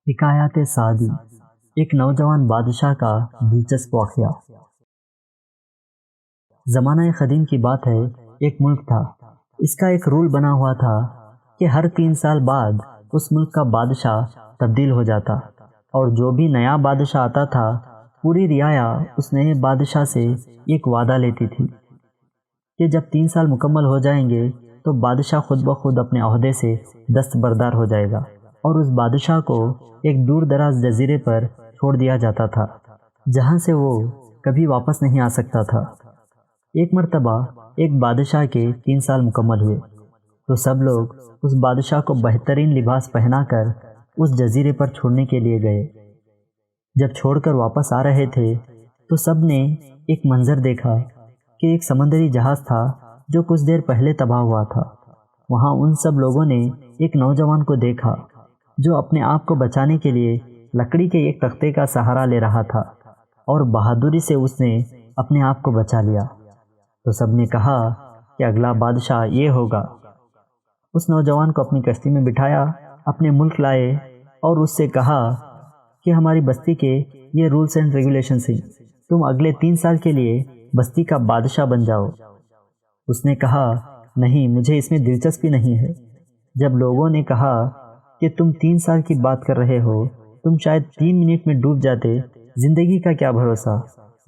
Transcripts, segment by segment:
حکایات Saadi, ایک نوجوان بادشاہ کا دلچسپ واقعہ۔ زمانہ قدیم کی بات ہے، ایک ملک تھا۔ اس کا ایک رول بنا ہوا تھا کہ ہر 3 سال بعد اس ملک کا بادشاہ تبدیل ہو جاتا، اور جو بھی نیا بادشاہ آتا تھا پوری رعایا اس نئے بادشاہ سے ایک وعدہ لیتی تھی کہ جب 3 سال مکمل ہو جائیں گے تو بادشاہ خود بخود اپنے عہدے سے دستبردار ہو جائے گا، اور اس بادشاہ کو ایک دور دراز جزیرے پر چھوڑ دیا جاتا تھا جہاں سے وہ کبھی واپس نہیں آ سکتا تھا۔ ایک مرتبہ ایک بادشاہ کے 3 سال مکمل ہوئے تو سب لوگ اس بادشاہ کو بہترین لباس پہنا کر اس جزیرے پر چھوڑنے کے لیے گئے۔ جب چھوڑ کر واپس آ رہے تھے تو سب نے ایک منظر دیکھا کہ ایک سمندری جہاز تھا جو کچھ دیر پہلے تباہ ہوا تھا۔ وہاں ان سب لوگوں نے ایک نوجوان کو دیکھا جو اپنے آپ کو بچانے کے لیے لکڑی کے ایک تختے کا سہارا لے رہا تھا، اور بہادری سے اس نے اپنے آپ کو بچا لیا۔ تو سب نے کہا کہ اگلا بادشاہ یہ ہوگا۔ اس نوجوان کو اپنی کشتی میں بٹھایا، اپنے ملک لائے اور اس سے کہا کہ ہماری بستی کے یہ رولز اینڈ ریگولیشنز ہیں، تم اگلے 3 سال کے لیے بستی کا بادشاہ بن جاؤ۔ اس نے کہا نہیں، مجھے اس میں دلچسپی نہیں ہے۔ جب لوگوں نے کہا کہ تم 3 سال کی بات کر رہے ہو، تم شاید 3 منٹ میں ڈوب جاتے، زندگی کا کیا بھروسہ،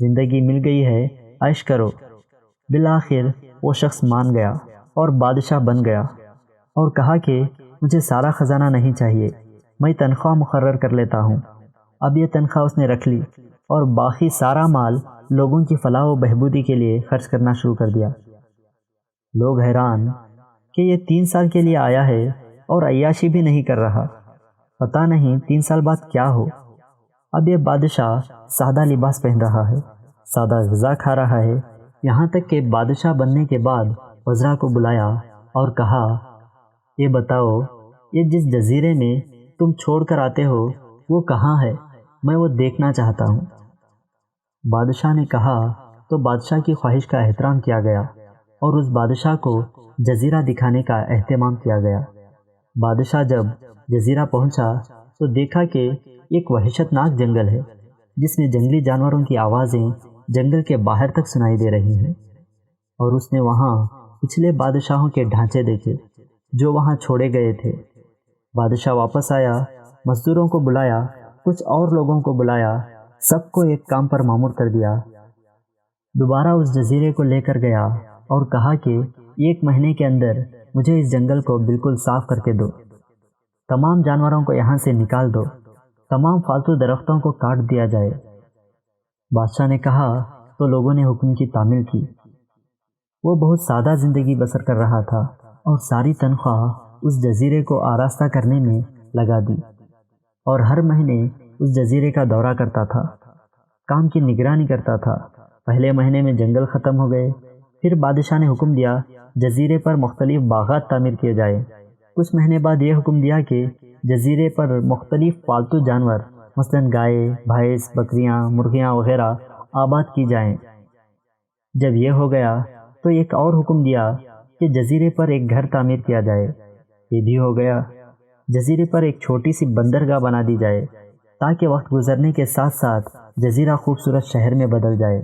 زندگی مل گئی ہے، عیش کرو۔ بالآخر وہ شخص مان گیا اور بادشاہ بن گیا، اور کہا کہ مجھے سارا خزانہ نہیں چاہیے، میں تنخواہ مقرر کر لیتا ہوں۔ اب یہ تنخواہ اس نے رکھ لی اور باقی سارا مال لوگوں کی فلاح و بہبودی کے لیے خرچ کرنا شروع کر دیا۔ لوگ حیران کہ یہ 3 سال کے لیے آیا ہے اور عیاشی بھی نہیں کر رہا، پتہ نہیں 3 سال بعد کیا ہو۔ اب یہ بادشاہ سادہ لباس پہن رہا ہے، سادہ غذا کھا رہا ہے، یہاں تک کہ بادشاہ بننے کے بعد وزراء کو بلایا اور کہا یہ بتاؤ، یہ جس جزیرے میں تم چھوڑ کر آتے ہو وہ کہاں ہے، میں وہ دیکھنا چاہتا ہوں۔ بادشاہ نے کہا تو بادشاہ کی خواہش کا احترام کیا گیا اور اس بادشاہ کو جزیرہ دکھانے کا اہتمام کیا گیا۔ بادشاہ جب جزیرہ پہنچا تو دیکھا کہ ایک وحشت ناک جنگل ہے جس میں جنگلی جانوروں کی آوازیں جنگل کے باہر تک سنائی دے رہی ہیں، اور اس نے وہاں پچھلے بادشاہوں کے ڈھانچے دیکھے جو وہاں چھوڑے گئے تھے۔ بادشاہ واپس آیا، مزدوروں کو بلایا، کچھ اور لوگوں کو بلایا، سب کو ایک کام پر مامور کر دیا۔ دوبارہ اس جزیرے کو لے کر گیا اور کہا کہ 1 مہینے کے اندر مجھے اس جنگل کو بالکل صاف کر کے دو، تمام جانوروں کو یہاں سے نکال دو، تمام فالتو درختوں کو کاٹ دیا جائے۔ بادشاہ نے کہا تو لوگوں نے حکم کی تعمیل کی۔ وہ بہت سادہ زندگی بسر کر رہا تھا اور ساری تنخواہ اس جزیرے کو آراستہ کرنے میں لگا دی، اور ہر مہینے اس جزیرے کا دورہ کرتا تھا، کام کی نگرانی کرتا تھا۔ پہلے مہینے میں جنگل ختم ہو گئے، پھر بادشاہ نے حکم دیا جزیرے پر مختلف باغات تعمیر کیے جائے۔ کچھ مہینے بعد یہ حکم دیا کہ جزیرے پر مختلف پالتو جانور مثلاً گائے، بھینس، بکریاں، مرغیاں وغیرہ آباد کی جائیں۔ جب یہ ہو گیا تو ایک اور حکم دیا کہ جزیرے پر ایک گھر تعمیر کیا جائے۔ یہ بھی ہو گیا۔ جزیرے پر ایک چھوٹی سی بندرگاہ بنا دی جائے تاکہ وقت گزرنے کے ساتھ ساتھ جزیرہ خوبصورت شہر میں بدل جائے۔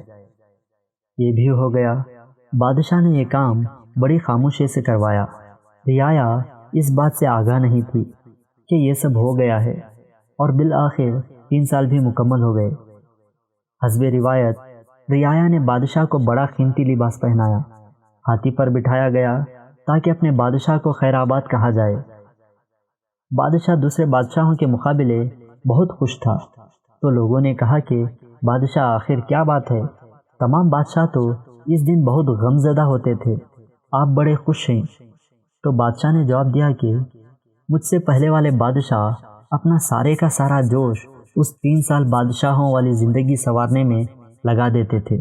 یہ بھی ہو گیا۔ بادشاہ نے یہ کام بڑی خاموشی سے کروایا۔ رعایا اس بات سے آگاہ نہیں تھی کہ یہ سب ہو گیا ہے، اور بالآخر 3 سال بھی مکمل ہو گئے۔ حسب روایت رعایا نے بادشاہ کو بڑا قیمتی لباس پہنایا، ہاتھی پر بٹھایا گیا تاکہ اپنے بادشاہ کو خیر آباد کہا جائے۔ بادشاہ دوسرے بادشاہوں کے مقابلے بہت خوش تھا، تو لوگوں نے کہا کہ بادشاہ آخر کیا بات ہے، تمام بادشاہ تو اس دن بہت غم زدہ ہوتے تھے، آپ بڑے خوش ہیں۔ تو بادشاہ نے جواب دیا کہ مجھ سے پہلے والے بادشاہ اپنا سارے کا سارا جوش اس 3 سال بادشاہوں والی زندگی سنوارنے میں لگا دیتے تھے،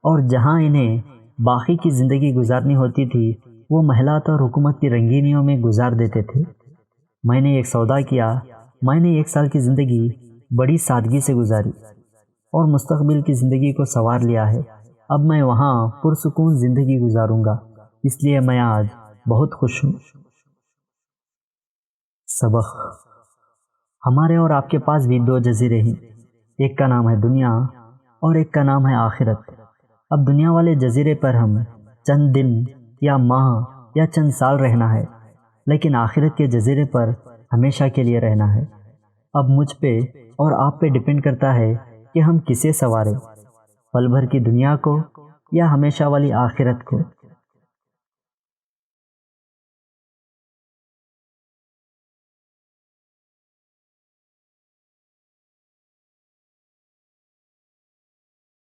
اور جہاں انہیں باقی کی زندگی گزارنی ہوتی تھی وہ محلات اور حکومت کی رنگینیوں میں گزار دیتے تھے۔ میں نے ایک سودا کیا، میں نے 1 سال کی زندگی بڑی سادگی سے گزاری اور مستقبل کی زندگی کو سنوار لیا ہے۔ اب میں وہاں پرسکون زندگی گزاروں گا، اس لیے میں آج بہت خوش ہوں۔ سبق: ہمارے اور آپ کے پاس بھی دو جزیرے ہیں، ایک کا نام ہے دنیا اور ایک کا نام ہے آخرت۔ اب دنیا والے جزیرے پر ہم چند دن یا ماہ یا چند سال رہنا ہے، لیکن آخرت کے جزیرے پر ہمیشہ کے لیے رہنا ہے۔ اب مجھ پہ اور آپ پہ ڈیپینڈ کرتا ہے کہ ہم کسے سنواریں، پل بھر کی دنیا کو یا ہمیشہ والی آخرت کو۔